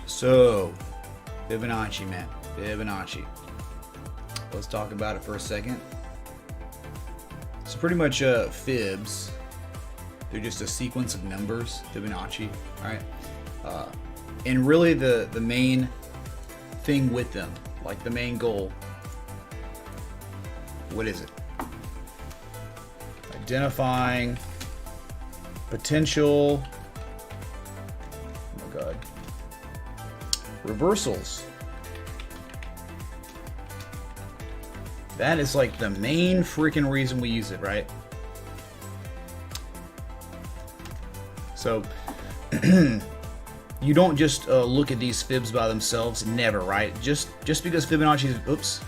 So, Fibonacci, man. Fibonacci. Let's talk about it for a second. So pretty much fibs, they're just a sequence of numbers, Fibonacci, right? And really the main thing with them, like the main goal, what is it? Identifying potential, oh my god, reversals. That is like the main freaking reason we use it, right? So you don't just look at these fibs by themselves, never, right? Just because Fibonacci is, oops,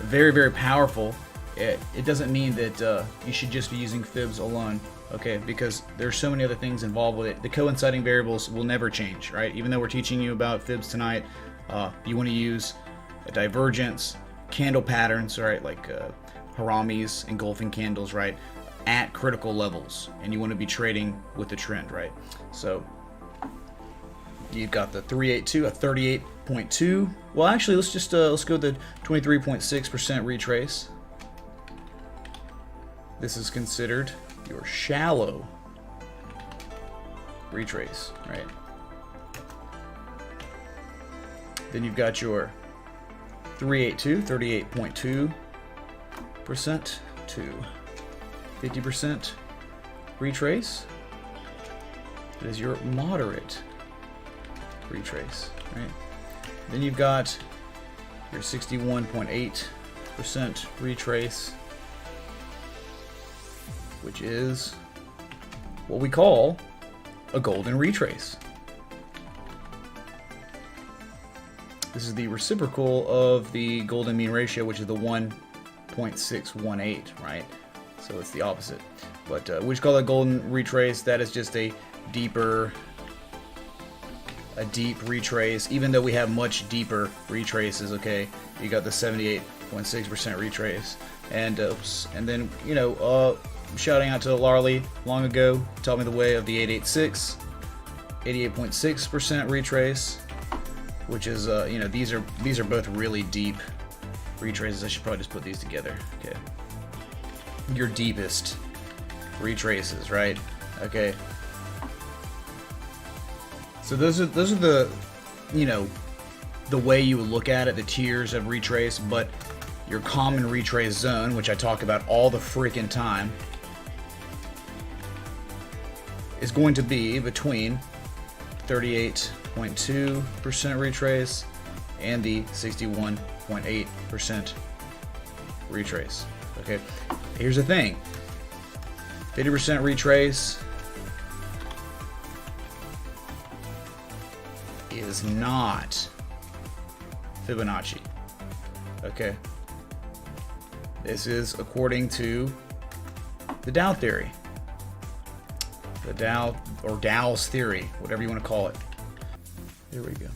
very, very powerful, it doesn't mean that you should just be using fibs alone, okay? Because there's so many other things involved with it. The coinciding variables will never change, right? Even though we're teaching you about fibs tonight, you want to use a divergence, candle patterns, right? Like Haramis, engulfing candles, right? At critical levels, and you want to be trading with the trend, right? So you've got the 382, a 38.2. Well, actually, let's go with the 23.6% retrace. This is considered your shallow retrace, right? Then you've got your 382, 38.2% to 50% retrace. That is your moderate retrace, right? Then you've got your 61.8% retrace, which is what we call a golden retrace. This is the reciprocal of the golden mean ratio, which is the 1.618, right? So it's the opposite. But we just call that golden retrace. That is just a deep retrace, even though we have much deeper retraces, okay? You got the 78.6% retrace. And then, you know, shouting out to Larley long ago, taught me the way of the 886, 88.6% retrace, which is, you know, these are both really deep retraces. I should probably just put these together, okay? Your deepest retraces, right? Okay. So those are the, you know, the way you would look at it, the tiers of retrace. But your common retrace zone, which I talk about all the freaking time, is going to be between 38.2% retrace and the 61.8% retrace. Okay. Here's the thing. 50% retrace is not Fibonacci. Okay. This is according to the Dow theory. The Dow, or Dow's theory, whatever you want to call it. There we go.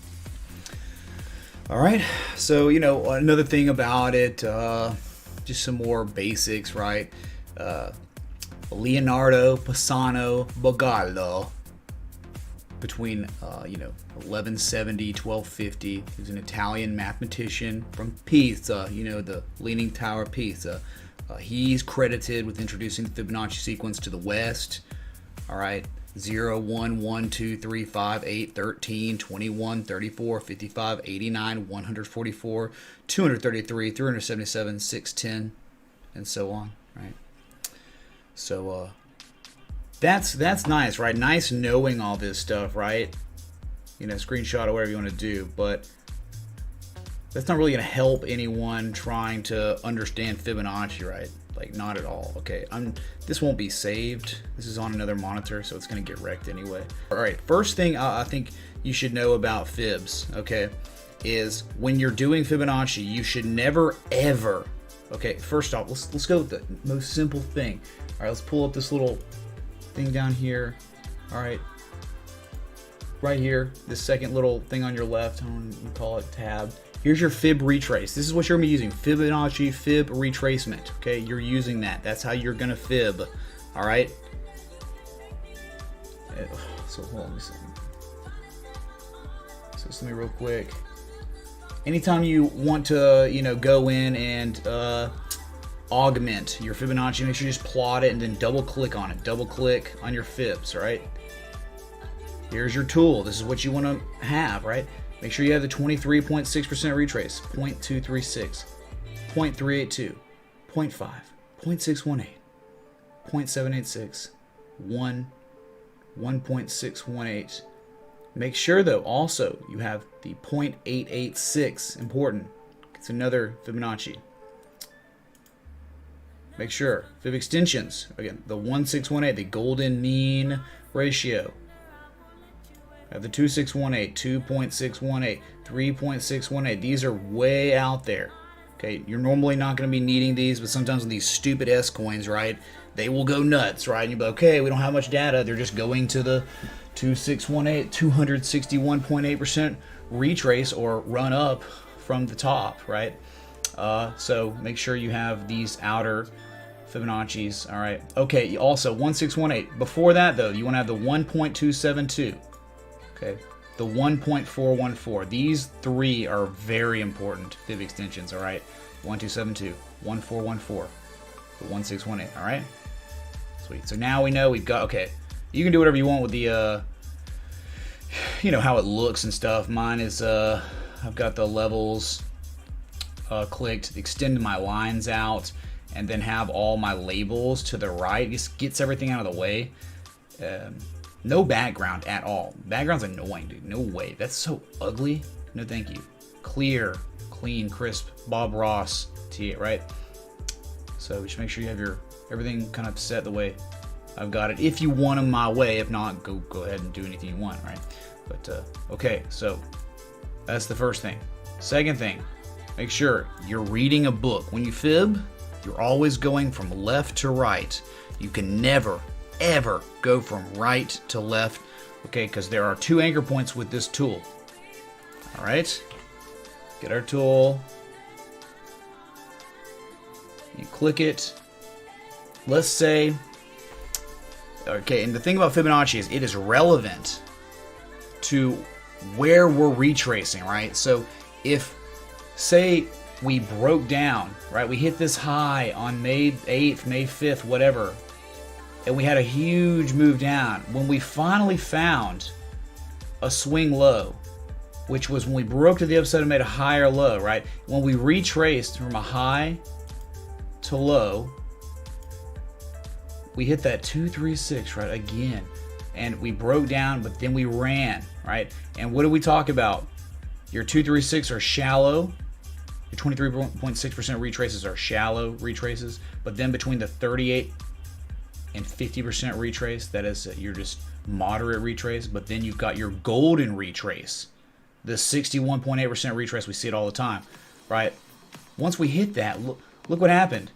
All right. So, you know, another thing about it, just some more basics, right? Leonardo Pisano Bugallo, between 1170, 1250. He was an Italian mathematician from Pisa, you know, the Leaning Tower of Pisa. He's credited with introducing the Fibonacci sequence to the West. All right, 0, 1, 1, 2, 3, 5, 8, 13, 21, 34, 55, 89, 144, 233, 377, 610, and so on, right? So that's nice, right? Nice knowing all this stuff, right? You know, screenshot or whatever you want to do, but that's not really going to help anyone trying to understand Fibonacci, right? Like, not at all. Okay, this won't be saved. This is on another monitor, so it's going to get wrecked anyway. All right, first thing I think you should know about fibs, okay, is when you're doing Fibonacci, you should never, ever, okay, first off, let's go with the most simple thing. All right, let's pull up this little thing down here. All right, right here, this second little thing on your left, I don't know what you call it, tab. Here's your fib retrace. This is what you're going to be using, Fibonacci fib retracement. Okay, you're using that. That's how you're going to fib. All right. So hold on a second. So just let me real quick. Anytime you want to, go in and augment your Fibonacci, make sure you just plot it and then double click on it. Double click on your fibs, right? Here's your tool. This is what you want to have, right? Make sure you have the 23.6% retrace, 0.236, 0.382, 0.5, 0.618, 0.786, 1, 1.618. Make sure, though, also you have the 0.886, important. It's another Fibonacci. Make sure. Fib extensions, again, the 1618, the golden mean ratio. Have the 2618, 2.618, 3.618. These are way out there. Okay, you're normally not going to be needing these, but sometimes with these stupid S coins, right, they will go nuts, right? And you'll be like, okay, we don't have much data. They're just going to the 2618, 261.8% retrace or run up from the top, right? So make sure you have these outer Fibonacci's, all right? Okay, also 1618. Before that, though, you want to have the 1.272. Okay, the 1.414. These three are very important fib extensions, all right? 1272, 1414, the 1618, all right? Sweet. So now we know we've got, okay, you can do whatever you want with the, how it looks and stuff. Mine is, I've got the levels clicked, extend my lines out, and then have all my labels to the right. Just gets everything out of the way. No background at all. Background's annoying, dude. No way. That's so ugly. No thank you. Clear, clean, crisp, Bob Ross T8, right? So just make sure you have your everything kind of set the way I've got it. If you want them my way. If not, go ahead and do anything you want, right? But, okay, so that's the first thing. Second thing, make sure you're reading a book. When you fib, you're always going from left to right. You can never ever go from right to left, okay, because there are two anchor points with this tool. All right, get our tool, you click it. Let's say, okay, and the thing about Fibonacci is it is relevant to where we're retracing, right? So if, say, we broke down, right, we hit this high on May 8th, May 5th, whatever, and we had a huge move down. When we finally found a swing low, which was when we broke to the upside and made a higher low, right? When we retraced from a high to low, we hit that 236, right, again. And we broke down, but then we ran, right? And what did we talk about? Your 236 are shallow. Your 23.6% retraces are shallow retraces. But then between the 38 and 50% retrace, that is your just moderate retrace. But then you've got your golden retrace, the 61.8% retrace. We see it all the time, right? Once we hit that, look what happened.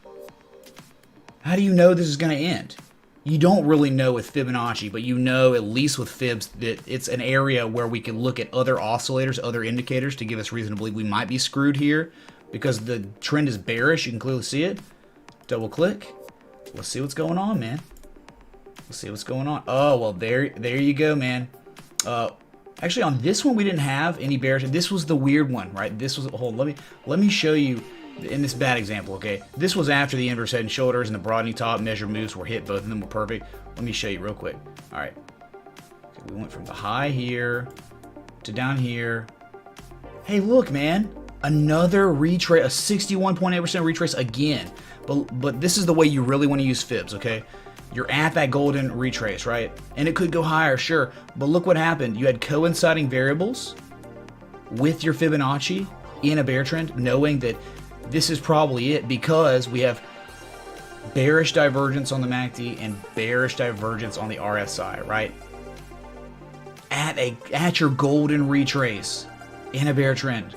How do you know this is going to end? You don't really know with Fibonacci, but you know at least with fibs that it's an area where we can look at other oscillators, other indicators to give us reason to believe we might be screwed here because the trend is bearish. You can clearly see it. Double click. Let's see what's going on, man. Let's see what's going on. Oh, well, there you go, man. Actually, on this one, we didn't have any bearish. This was the weird one, right? This was, hold, let me show you in this bad example, okay? This was after the inverse head and shoulders and the broadening top measure moves were hit. Both of them were perfect. Let me show you real quick. All right. So we went from the high here to down here. Hey, look, man. Another retrace, a 61.8% retrace again. But this is the way you really want to use fibs, okay? You're at that golden retrace, right? And it could go higher, sure. But look what happened. You had coinciding variables with your Fibonacci in a bear trend, knowing that this is probably it because we have bearish divergence on the MACD and bearish divergence on the RSI, right? At your golden retrace in a bear trend.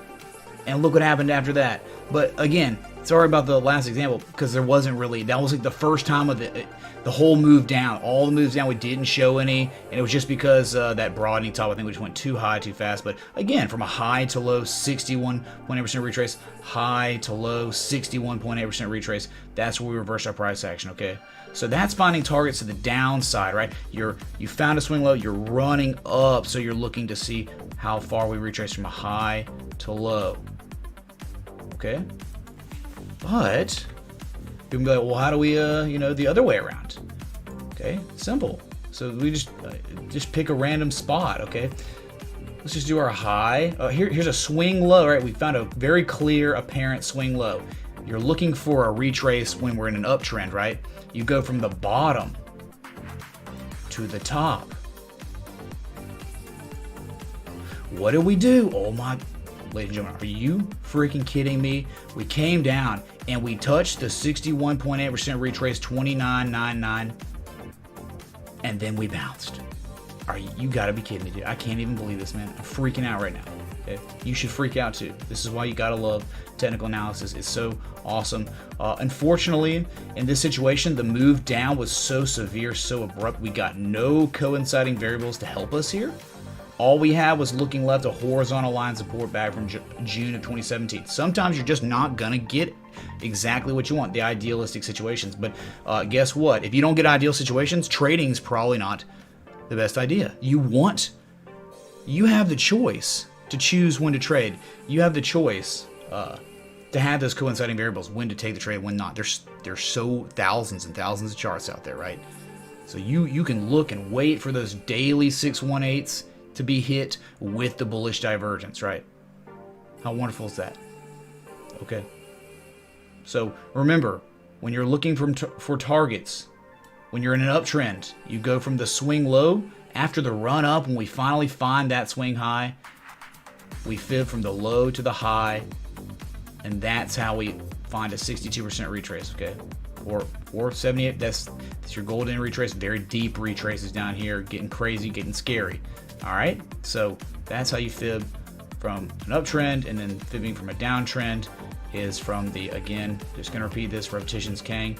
And look what happened after that. But again, sorry about the last example, because there wasn't really, that was like the first time of the whole move down. All the moves down, we didn't show any, and it was just because that broadening top, I think we just went too high too fast. But again, from a high to low 61.8% retrace, high to low 61.8% retrace, that's where we reversed our price action, okay? So that's finding targets to the downside, right? You found a swing low, you're running up, so you're looking to see how far we retrace from a high to low. Okay, but you can be like, well, how do we, the other way around? Okay, simple. So we just pick a random spot. Okay, let's just do our high. Here's a swing low. Right, we found a very clear, apparent swing low. You're looking for a retrace when we're in an uptrend, right? You go from the bottom to the top. What do we do? Oh my. Ladies and gentlemen, are you freaking kidding me? We came down and we touched the 61.8% retrace, 29.99, and then we bounced. You gotta be kidding me, dude. I can't even believe this, man. I'm freaking out right now. Okay? You should freak out too. This is why you gotta love technical analysis. It's so awesome. Unfortunately, in this situation, the move down was so severe, so abrupt, we got no coinciding variables to help us here. All we had was looking left, a horizontal line support back from June of 2017. Sometimes you're just not going to get exactly what you want, the idealistic situations. But guess what? If you don't get ideal situations, trading's probably not the best idea. You have the choice to choose when to trade. You have the choice to have those coinciding variables, when to take the trade, when not. There's so thousands and thousands of charts out there, right? So you can look and wait for those daily 618s to be hit with the bullish divergence, right? How wonderful is that? Okay. So remember, when you're looking for targets, when you're in an uptrend, you go from the swing low after the run up. When we finally find that swing high, we fib from the low to the high, and that's how we find a 62% retrace, okay? Or 78, that's your golden retrace, very deep retraces down here, getting crazy, getting scary. All right, so that's how you fib from an uptrend, and then fibbing from a downtrend is from the, again, just gonna repeat this, repetition's king,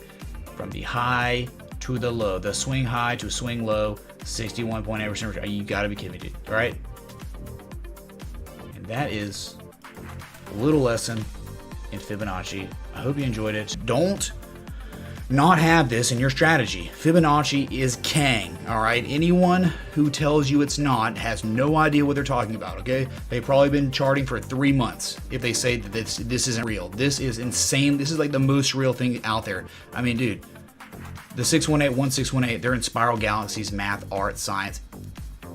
from the high to the low, the swing high to swing low, 61.8%. You gotta be kidding me, dude. All right, and that is a little lesson in Fibonacci. I hope you enjoyed it. Don't not have this in your strategy. Fibonacci is king, all right? Anyone who tells you it's not has no idea what they're talking about, okay? They've probably been charting for 3 months if they say that this isn't real. This is insane. This is like the most real thing out there. I mean, dude, the 618, 1618, they're in spiral galaxies, math, art, science.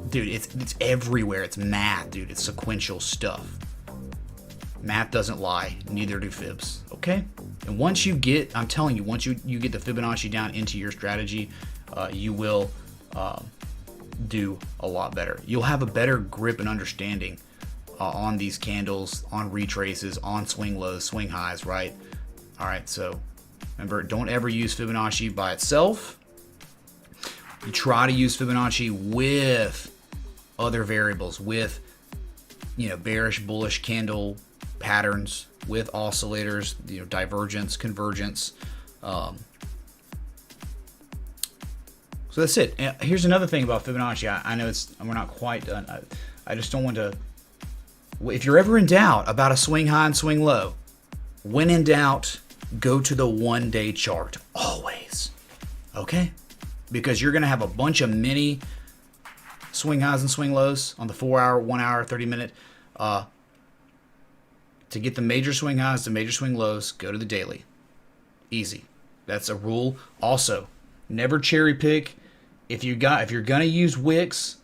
Dude, it's everywhere. It's math, dude. It's sequential stuff. Math doesn't lie, neither do fibs, okay? And once you get, I'm telling you, once you get the Fibonacci down into your strategy, you will do a lot better. You'll have a better grip and understanding on these candles, on retraces, on swing lows, swing highs, right? All right, so remember, don't ever use Fibonacci by itself. You try to use Fibonacci with other variables, with, bearish, bullish candle patterns, with oscillators, divergence, convergence. So that's it. And here's another thing about Fibonacci. I know we're not quite done. I just don't want to. If you're ever in doubt about a swing high and swing low, when in doubt, go to the 1-day chart. Always. Okay? Because you're going to have a bunch of mini swing highs and swing lows on the 4-hour, 1 hour, 30-minute. To get the major swing highs to major swing lows, go to the daily. Easy. That's a rule. Also, never cherry pick. If you're gonna use wicks,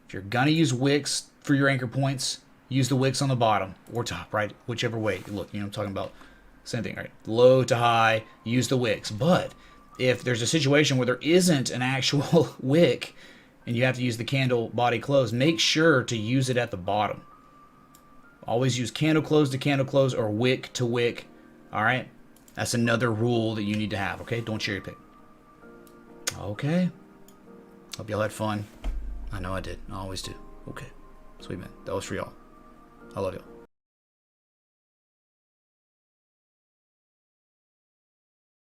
for your anchor points, use the wicks on the bottom or top, right? Whichever way. Look, I'm talking about same thing, right? Low to high, use the wicks. But if there's a situation where there isn't an actual wick and you have to use the candle body close, make sure to use it at the bottom. Always use candle close to candle close or wick to wick. All right? That's another rule that you need to have, okay? Don't cherry pick. Okay. Hope y'all had fun. I know I did. I always do. Okay. Sweet, man. That was for y'all. I love y'all.